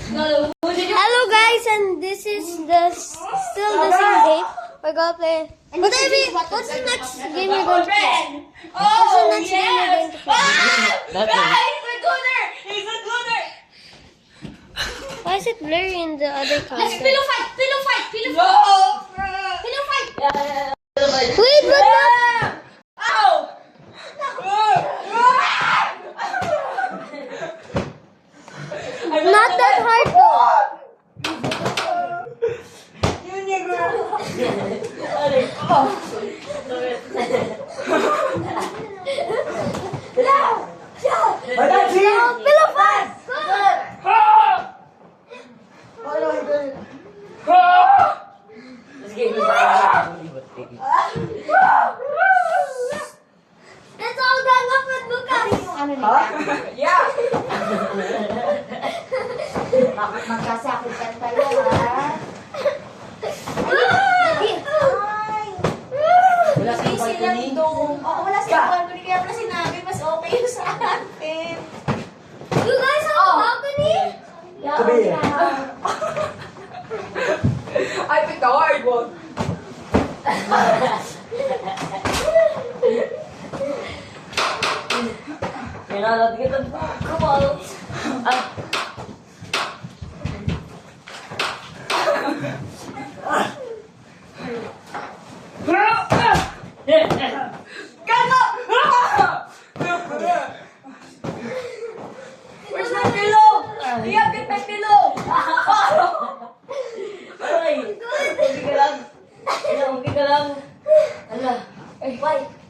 Hello guys, and this is still the same game. We're gonna play. What's the next game we're going to play? What's the next game we're going to play? He's a gooner! Why is it blurry in the other Let's content? pillow fight! Pillow fight! Pillow fight! Pillow fight! Wait, but not. Ow! Not that hard though. Pillow fight. It's all done up with Lucas. Yeah! Bakit magkasakit tayo, ha? Wala silang dome. Oo, wala silang balcony. Kaya pala sinabi, mas okay yung sa atin. You guys have a balcony? I picked the hard one. Come on. Where's my pillow? Liam, get my pillow!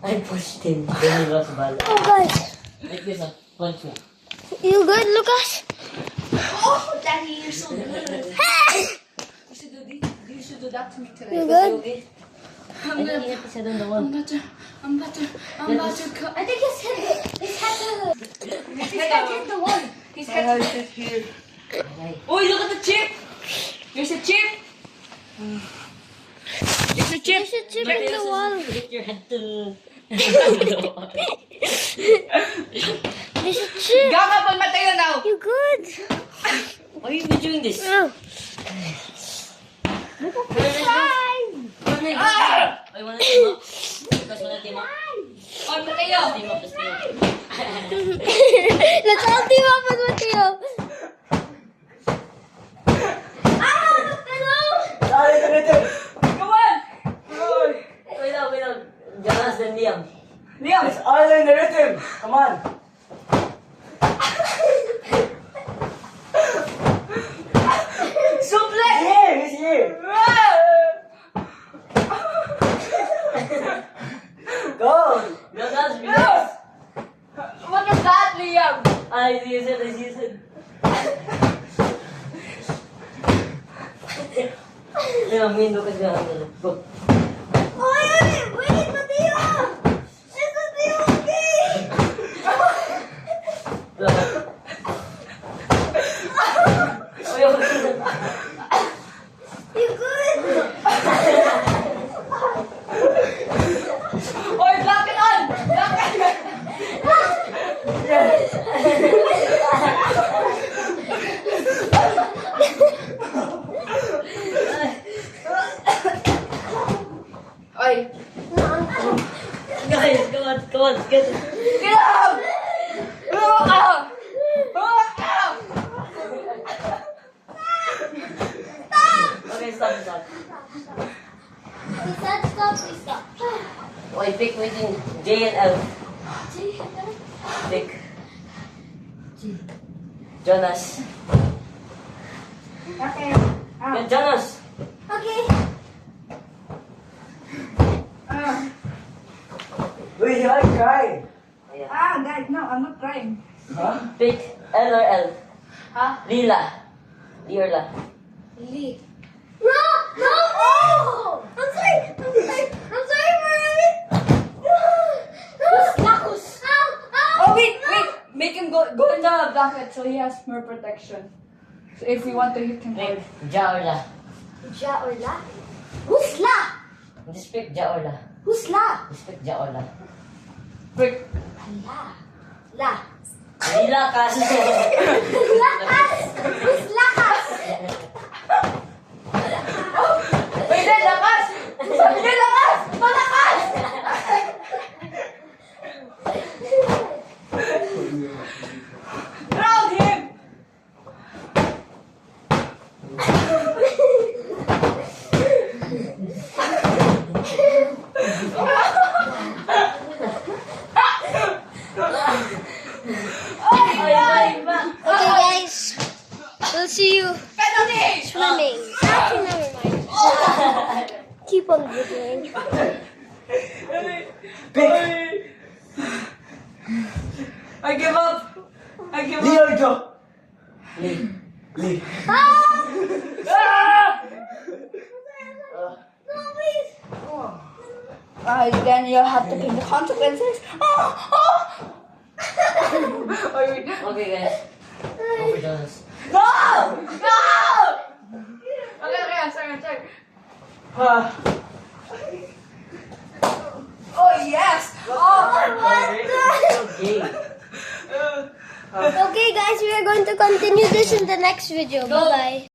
I pushed him. Then he lost ball. Oh guys, Like this, punch me. you good, Lucas? Oh, Daddy, you're so good. You should do that to me today. You good? Okay? I think he hit his head on the wall. I'm about to cut. I think his head Hit the wall. His head is here. Oh, look at the chip. There's a chip. There's a chip. You should chip in the wall. Hit your head to... You should chip. Gaga, pagmatay na now. You good? Why are you doing this? Oh. I wanna team up. Because wanna team up. Oh, Mateo. Team up, let's team up. Let's all team up with Mateo. Come on. Wait lang. Jonas then Liam. Liam. It's all in the rhythm. Come on. Suplex. He's here. Go. Jonas, Yes. What is that, Liam? I see it. Liam, window ka dyan. Go. Wait, Mateo. Is Mateo okay? You good? Oy, block it on. Block it. Oy. Guys, come on, get it. Get up. Okay, stop. He said stop, we stop. Okay, pick between J and L. Pick. Jonas. Okay. Get Jonas. Okay. Wait, you are crying. Guys, no, I'm not crying. Huh? Pick L or L. Huh? Lila. Lee or La. Lee. No! I'm sorry, Marley. Marcus. Oh, wait. Make him go in the blanket so he has more protection. So if we want to hit him Pick hard. Ja or La. Ja or La? Who's La? Just pick Ja or La. Who's La? Just pick Ja or La. Pick. La. Lila kasi. Lakas! Who's Lakas? keep on videoing. I give up. I give Lee up. or Joe? Lee. Lee. Then you have to pay the consequences. Oh, wait. Okay, guys. Go for Jonas. No! No! Okay, sorry. Ah. Oh, yes! Oh, Okay. Okay guys, we are going to continue this in the next video. Bye bye.